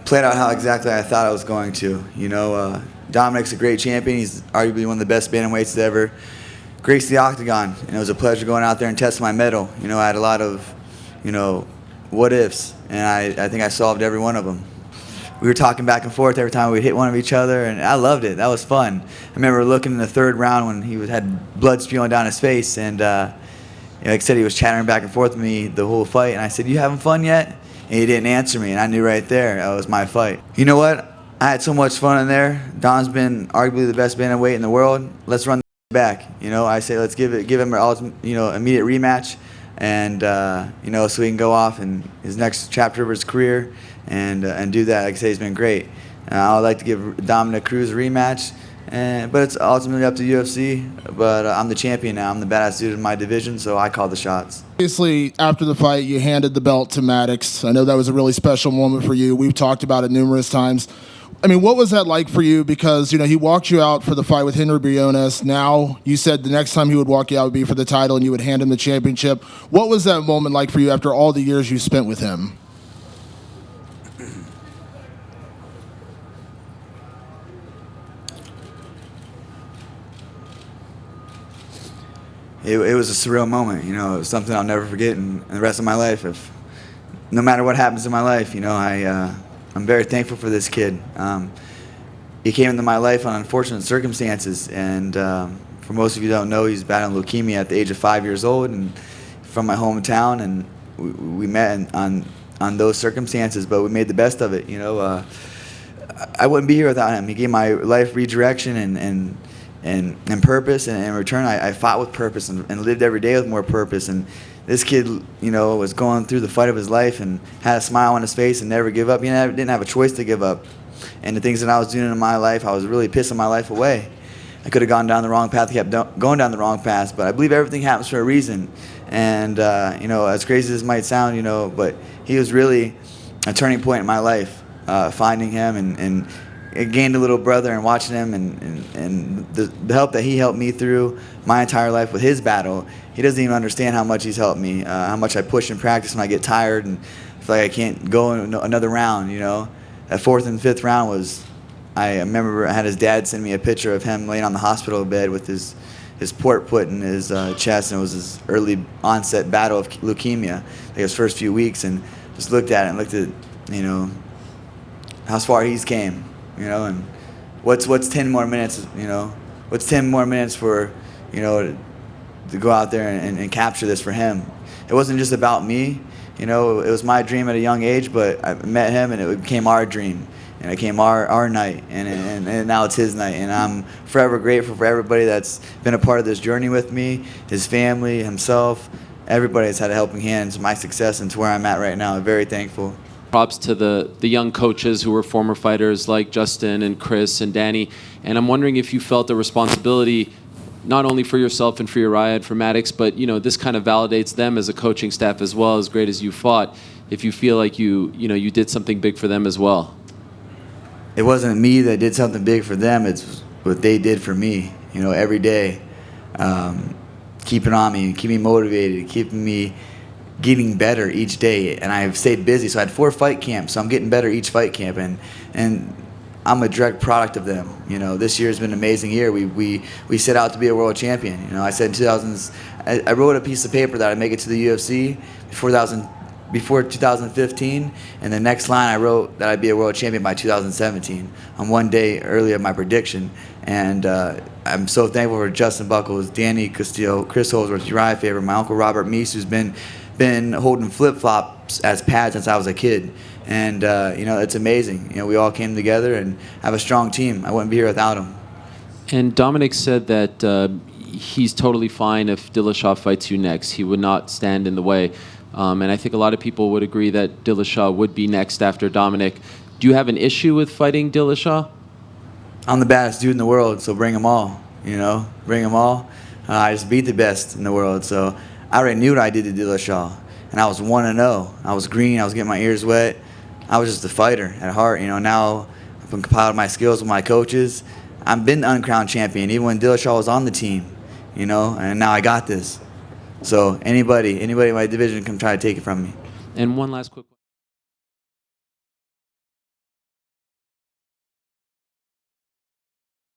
played out how exactly I thought I was going to. Dominick's a great champion. He's arguably one of the best bantamweights to ever grace the octagon, and it was a pleasure going out there and testing my mettle. I had a lot of, what ifs, and I think I solved every one of them. We were talking back and forth every time we'd hit one of each other, and I loved it. That was fun. I remember looking in the third round when he had blood spewing down his face, and like I said, he was chattering back and forth with me the whole fight, and I said, "You having fun yet?" And he didn't answer me, and I knew right there that was my fight. You know what? I had so much fun in there. Dom's been arguably the best bantamweight in the world. Let's run back. I say let's give him an immediate rematch, and so he can go off in his next chapter of his career and do that. Like I say, he's been great. I would like to give Dominick Cruz a rematch, but it's ultimately up to UFC. But I'm the champion now. I'm the badass dude in my division, so I call the shots. Obviously, after the fight, you handed the belt to Maddox. I know that was a really special moment for you. We've talked about it numerous times. I mean, what was that like for you? Because, he walked you out for the fight with Henry Briones. Now, you said the next time he would walk you out would be for the title and you would hand him the championship. What was that moment like for you after all the years you spent with him? It was a surreal moment. It was something I'll never forget in the rest of my life. No matter what happens in my life, I'm very thankful for this kid. He came into my life on unfortunate circumstances, and for most of you who don't know, he's battling leukemia at the age of 5 years old, and from my hometown, and we met on those circumstances, but we made the best of it. I wouldn't be here without him. He gave my life redirection and purpose, and in return, I fought with purpose and lived every day with more purpose. And this kid, was going through the fight of his life and had a smile on his face and never give up. He didn't have a choice to give up. And the things that I was doing in my life, I was really pissing my life away. I could have gone down the wrong path, kept going down the wrong path, but I believe everything happens for a reason. And, as crazy as it might sound, but he was really a turning point in my life, finding him and I gained a little brother and watching him and the help that he helped me through my entire life with his battle. He doesn't even understand how much he's helped me, how much I push in practice when I get tired and feel like I can't go another round. That fourth and fifth round I remember I had his dad send me a picture of him laying on the hospital bed with his port put in his chest, and it was his early onset battle of leukemia, like his first few weeks, and just looked at it and looked at, how far he's came. And what's 10 more minutes, what's 10 more minutes for, to go out there and capture this for him. It wasn't just about me, it was my dream at a young age, but I met him and it became our dream, and it became our night, and now it's his night, and I'm forever grateful for everybody that's been a part of this journey with me, his family, himself, everybody that's had a helping hand to my success and to where I'm at right now. I'm very thankful. Props to the young coaches who were former fighters like Justin and Chris and Danny. And I'm wondering if you felt a responsibility not only for yourself and for Uriah and for Maddox, but this kind of validates them as a coaching staff as well, as great as you fought. If you feel like you did something big for them as well. It wasn't me that did something big for them. It's what they did for me. Every day, keeping on me, keeping me motivated, keeping me getting better each day, and I've stayed busy. So I had 4 fight camps, so I'm getting better each fight camp, and I'm a direct product of them. This year has been an amazing year. We set out to be a world champion. I said in 2000s, I wrote a piece of paper that I'd make it to the UFC before 2015, and the next line I wrote that I'd be a world champion by 2017. I'm one day early of my prediction, and I'm so thankful for Justin Buckles, Danny Castillo, Chris Holdsworth, Uriah Faber, my uncle Robert Meese, who's been holding flip-flops as pads since I was a kid. And, it's amazing. We all came together and have a strong team. I wouldn't be here without them. And Dominick said that he's totally fine if Dillashaw fights you next. He would not stand in the way. And I think a lot of people would agree that Dillashaw would be next after Dominick. Do you have an issue with fighting Dillashaw? I'm the baddest dude in the world, so bring them all. Bring them all. I just beat the best in the world, so I already knew what I did to Dillashaw, and I was 1-0. I was green. I was getting my ears wet. I was just a fighter at heart. Now I've been compiling my skills with my coaches. I've been the uncrowned champion, even when Dillashaw was on the team. And now I got this. So anybody in my division can try to take it from me. And one last quick question.